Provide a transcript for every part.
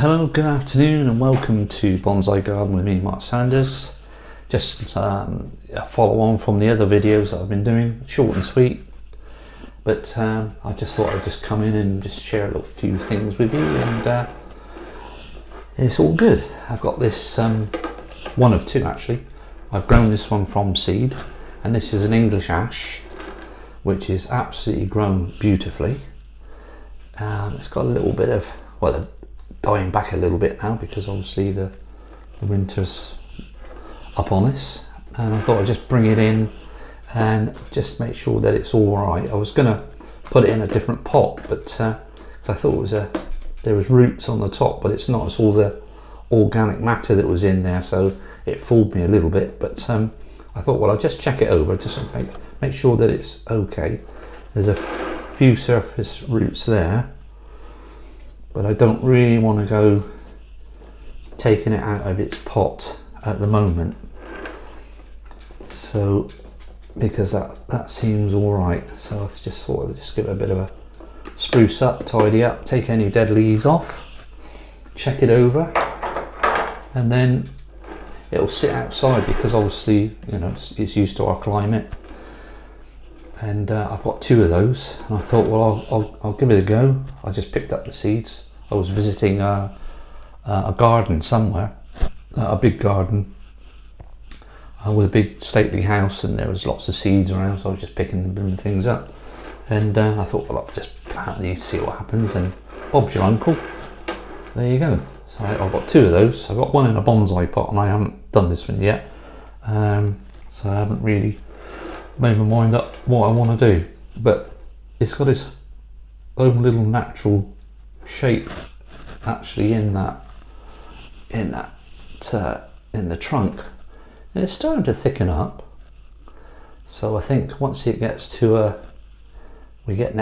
Hello, good afternoon and welcome to Bonsai Garden with me, Mark Sanders. Just a follow on from the other videos that I've been doing, short and sweet. But I just thought I'd just come in and just share a little few things with you, and it's all good. I've got this, one of two actually. I've grown this one from seed, and this is an English ash, which is absolutely grown beautifully. It's got a little bit of, well, dying back a little bit now because obviously the winter's up on us, and I thought I'd just bring it in and just make sure that it's all right. I was gonna put it in a different pot, but 'cause I thought it was there was roots on the top, but it's not. It's all the organic matter that was in there, so it fooled me a little bit. But I thought, well, I'll just check it over just to make sure that it's okay. There's a few surface roots there, but I don't really want to go taking it out of its pot at the moment. So, because that seems all right. So I just thought I'd just give it a bit of a spruce up, tidy up, take any dead leaves off, check it over, and then it'll sit outside because obviously, you know, it's used to our climate. And I've got two of those, and I thought, well, I'll give it a go. I just picked up the seeds. I was visiting a garden somewhere, a big garden with a big stately house, and there was lots of seeds around, so I was just picking them things up. And I thought, well, I'll just plant these, see what happens, and Bob's your uncle. There you go. So I've got two of those. I've got one in a bonsai pot, and I haven't done this one yet. So I haven't really made my mind up what I want to do, but it's got its own little natural shape actually in the trunk, and it's starting to thicken up. So I think once it gets to we get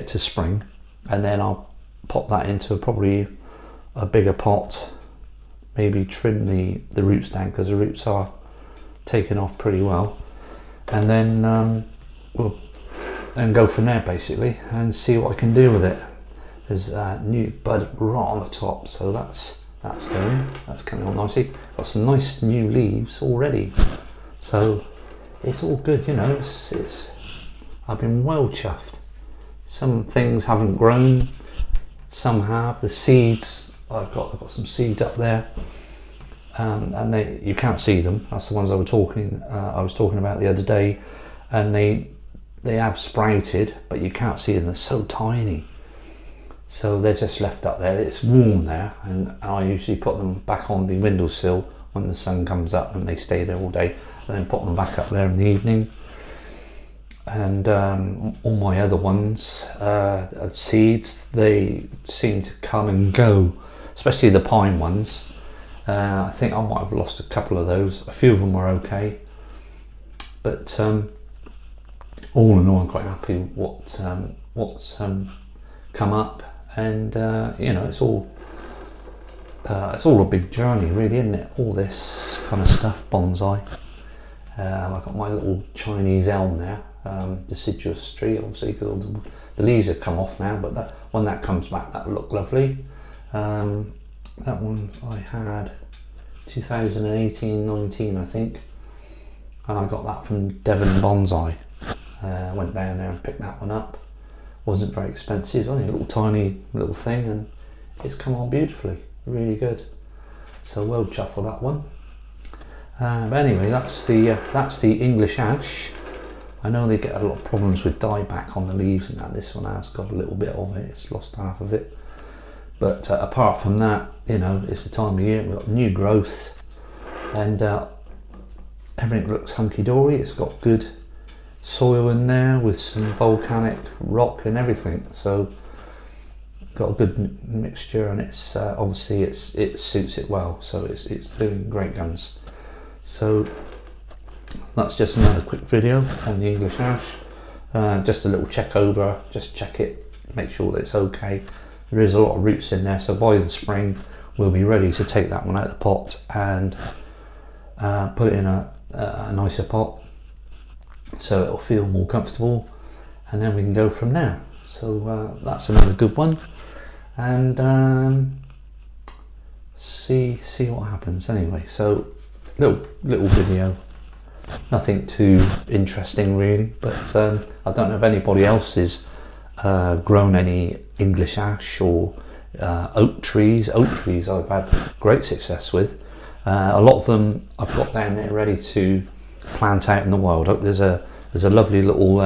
to spring, and then I'll pop that into probably a bigger pot, maybe trim the roots down because the roots are taken off pretty well. And then we'll go from there basically and see what I can do with it. There's new bud right on the top, so that's coming on nicely. Got some nice new leaves already, so it's all good. You know, I've been well chuffed. Some things haven't grown, some have. The seeds, I've got some seeds up there. And you can't see them. That's the ones I was talking about the other day, and they have sprouted, but you can't see them. They're so tiny, so they're just left up there. It's warm there, and I usually put them back on the windowsill when the sun comes up, and they stay there all day, and then put them back up there in the evening. And all my other ones, seeds, they seem to come and go, especially the pine ones. I think I might have lost a couple of those. A few of them were okay, but all in all, I'm quite happy what's come up. And you know, it's all a big journey, really, isn't it? All this kind of stuff, bonsai. I've got my little Chinese elm there, deciduous tree, obviously, because the leaves have come off now. But when that comes back, that'll look lovely. That one I had 2018-19, I think, and I got that from Devon Bonsai. I went down there and picked that one up. Wasn't very expensive, only a little tiny little thing, and it's come on beautifully, really good. So well chuffed for that one. But anyway, that's the English ash. I know they get a lot of problems with dieback on the leaves, and that this one has got a little bit of it. It's lost half of it. But apart from that, you know, it's the time of year, we've got new growth, and everything looks hunky-dory. It's got good soil in there with some volcanic rock and everything, so got a good mixture, and it's obviously it suits it well, so it's doing great guns. So that's just another quick video on the English ash, just a little check over, just check it, make sure that it's okay. There is a lot of roots in there, so by the spring we'll be ready to take that one out of the pot and put it in a nicer pot, so it'll feel more comfortable, and then we can go from there. So that's another good one. And see what happens anyway. So little video, nothing too interesting really, but I don't know if anybody else has grown any English ash or oak trees. Oak trees I've had great success with. A lot of them I've got down there ready to plant out in the wild. There's a lovely little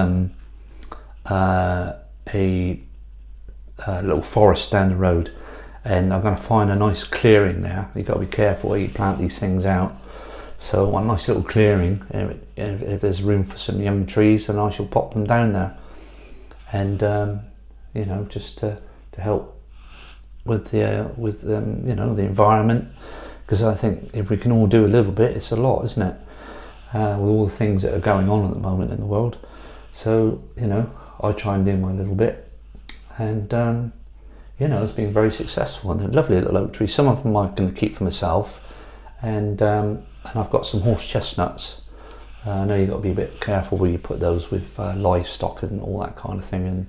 little forest down the road, and I'm going to find a nice clearing there. You've got to be careful where you plant these things out. So one nice little clearing, if there's room for some young trees, then I shall pop them down there, and you know, just to help with the you know, the environment, because I think if we can all do a little bit, it's a lot, isn't it, with all the things that are going on at the moment in the world. So, you know, I try and do my little bit, and you know, it's been very successful, and they're lovely little oak trees. Some of them I'm going to keep for myself, and I've got some horse chestnuts. I know you've got to be a bit careful where you put those with livestock and all that kind of thing,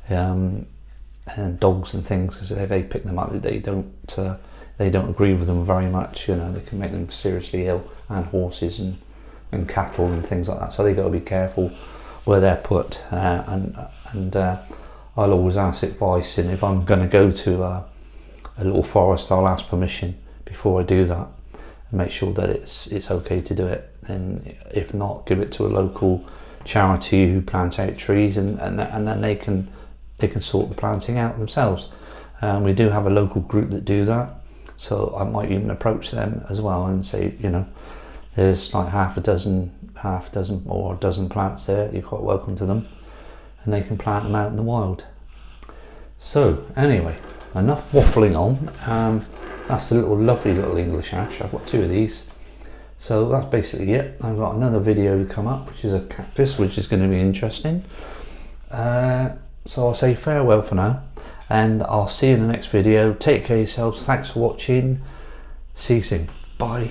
and dogs and things, because if they pick them up, they don't agree with them very much. You know, they can make them seriously ill, and horses and cattle and things like that. So they got to be careful where they're put, and I'll always ask advice, and if I'm going to go to a little forest, I'll ask permission before I do that, and make sure that it's okay to do it. And if not, give it to a local charity who plants out trees, and then they can sort the planting out themselves. We do have a local group that do that, so I might even approach them as well and say, you know, there's like half a dozen or a dozen plants there, you're quite welcome to them, and they can plant them out in the wild. So anyway, enough waffling on. That's a lovely little English ash. I've got two of these, so that's basically it. I've got another video to come up, which is a cactus, which is going to be interesting. So I'll say farewell for now, and I'll see you in the next video. Take care of yourselves. Thanks for watching. See you soon. Bye.